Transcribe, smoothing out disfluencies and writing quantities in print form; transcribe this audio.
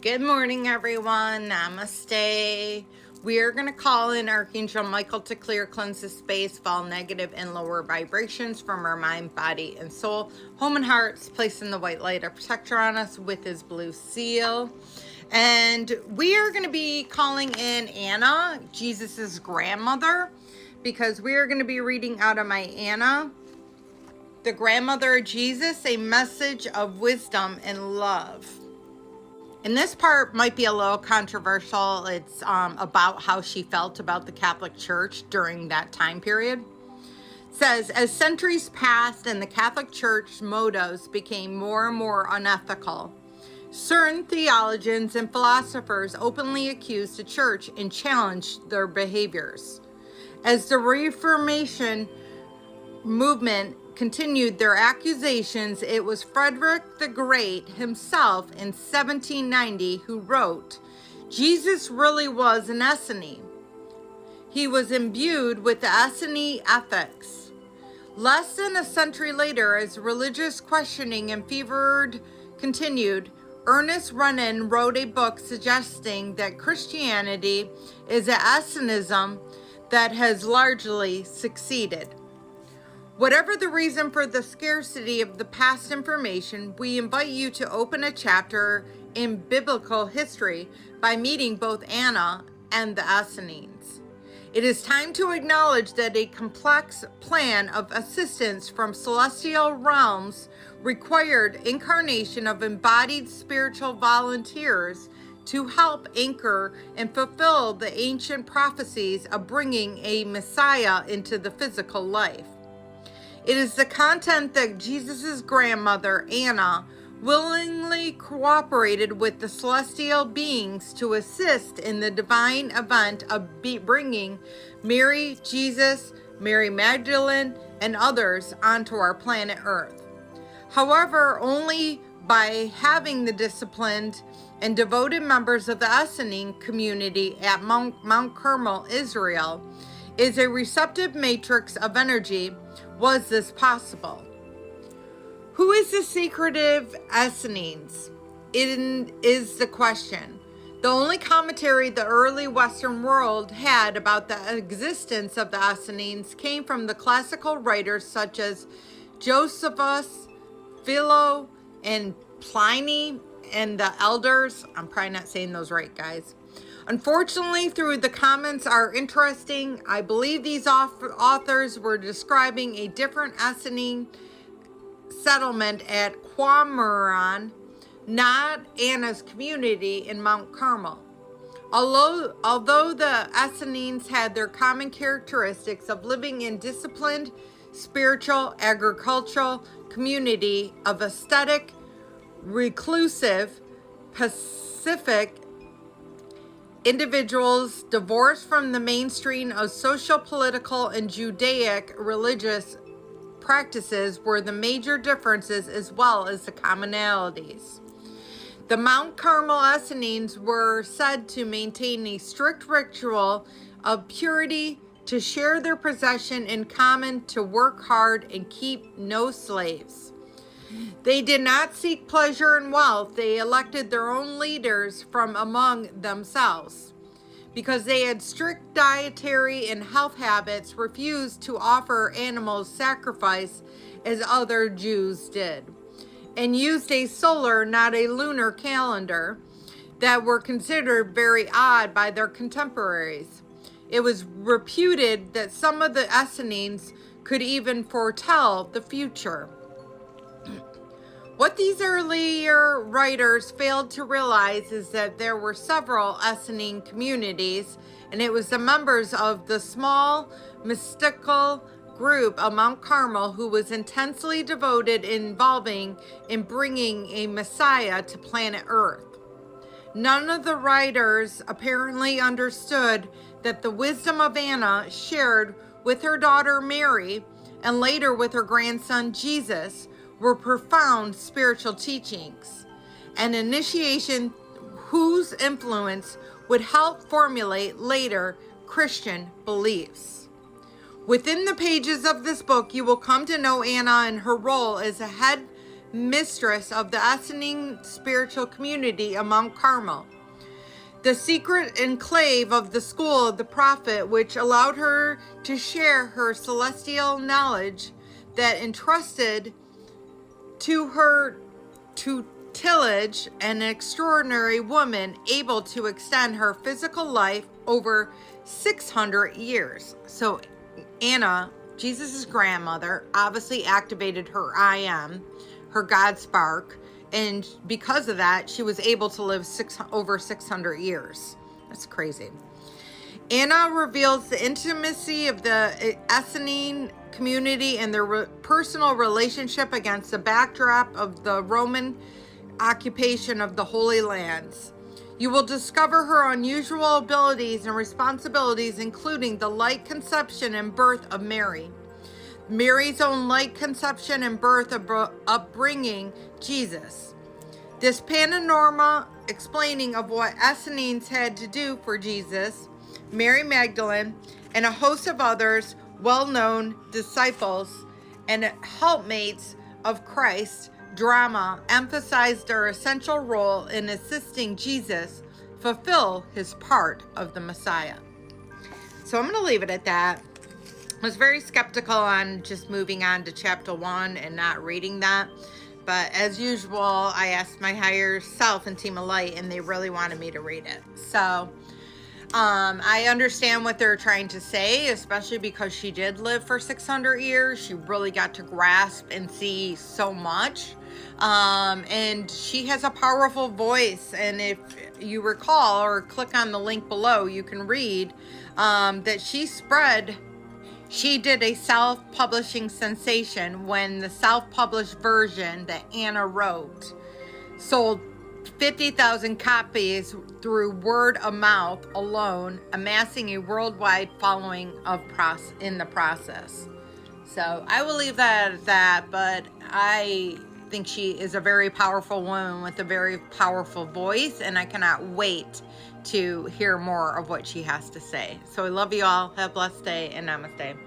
Good morning, everyone. Namaste. We are going to call in Archangel Michael to clear, cleanse the space, fall negative and lower vibrations from our mind, body, and soul, home and hearts, placing the white light of protector on us with his blue seal. And we are going to be calling in Anna, Jesus's grandmother, because we are going to be reading out of my Anna, the grandmother of Jesus, a message of wisdom and love. And this part might be a little controversial. It's about how she felt about the Catholic Church during that time period. It says, as centuries passed and the Catholic Church mottos became more and more unethical, certain theologians and philosophers openly accused the Church and challenged their behaviors. As the Reformation movement continued their accusations, it was Frederick the Great himself in 1790 who wrote, Jesus really was an Essene. He was imbued with the Essene ethics. Less than a century later, as religious questioning and fevered continued, Ernest Renan wrote a book suggesting that Christianity is an Essenism that has largely succeeded. Whatever the reason for the scarcity of the past information, we invite you to open a chapter in biblical history by meeting both Anna and the Essenes. It is time to acknowledge that a complex plan of assistance from celestial realms required incarnation of embodied spiritual volunteers to help anchor and fulfill the ancient prophecies of bringing a Messiah into the physical life. It is the content that Jesus' grandmother, Anna, willingly cooperated with the celestial beings to assist in the divine event of bringing Mary, Jesus, Mary Magdalene, and others onto our planet Earth. However, only by having the disciplined and devoted members of the Essene community at Mount Carmel, Israel, is a receptive matrix of energy was this possible. Who is the secretive Essenes? It is the question. The only commentary the early Western world had about the existence of the Essenes came from the classical writers such as Josephus, Philo, and Pliny, and the elders. I'm probably not saying those right, guys. Unfortunately, through the comments are interesting. I believe these authors were describing a different Essene settlement at Qumran, not Anna's community in Mount Carmel. Although the Essenes had their common characteristics of living in disciplined, spiritual, agricultural community of aesthetic, reclusive, pacific individuals divorced from the mainstream of social, political, and Judaic religious practices were the major differences as well as the commonalities. The Mount Carmel Essenes were said to maintain a strict ritual of purity, to share their possession in common, to work hard and keep no slaves. They did not seek pleasure and wealth. They elected their own leaders from among themselves. Because they had strict dietary and health habits, refused to offer animals sacrifice as other Jews did, and used a solar, not a lunar calendar that were considered very odd by their contemporaries. It was reputed that some of the Essenes could even foretell the future. What these earlier writers failed to realize is that there were several Essene communities, and it was the members of the small mystical group of Mount Carmel who was intensely devoted involving in bringing a Messiah to planet Earth. None of the writers apparently understood that the wisdom of Anna, shared with her daughter Mary and later with her grandson Jesus, were profound spiritual teachings, an initiation whose influence would help formulate later Christian beliefs. Within the pages of this book, you will come to know Anna and her role as a head mistress of the Essening spiritual community of Mount Carmel, the secret enclave of the school of the prophet, which allowed her to share her celestial knowledge that entrusted to her tutelage an extraordinary woman able to extend her physical life over 600 years. So Anna, Jesus' grandmother, obviously activated her I am, her God spark, and because of that, she was able to live over 600 years. That's crazy. Anna reveals the intimacy of the Essening community and their personal relationship against the backdrop of the Roman occupation of the Holy Lands. You will discover her unusual abilities and responsibilities, including the light conception and birth of Mary, Mary's own light conception and birth of upbringing Jesus. This panorama explaining of what Essenings had to do for Jesus, Mary Magdalene, and a host of others well-known disciples and helpmates of Christ drama emphasized their essential role in assisting Jesus fulfill his part of the Messiah. So I'm going to leave it at that. I was very skeptical on just moving on to chapter 1 and not reading that. But as usual, I asked my higher self and Team of Light, and they really wanted me to read it. So I understand what they're trying to say, especially because she did live for 600 years. She really got to grasp and see so much. And she has a powerful voice. And if you recall or click on the link below, you can read that she did a self-publishing sensation when the self-published version that Anna wrote sold 50,000 copies through word of mouth alone, amassing a worldwide following in the process. So I will leave that at that, but I think she is a very powerful woman with a very powerful voice, and I cannot wait to hear more of what she has to say. So I love you all. Have a blessed day, and namaste.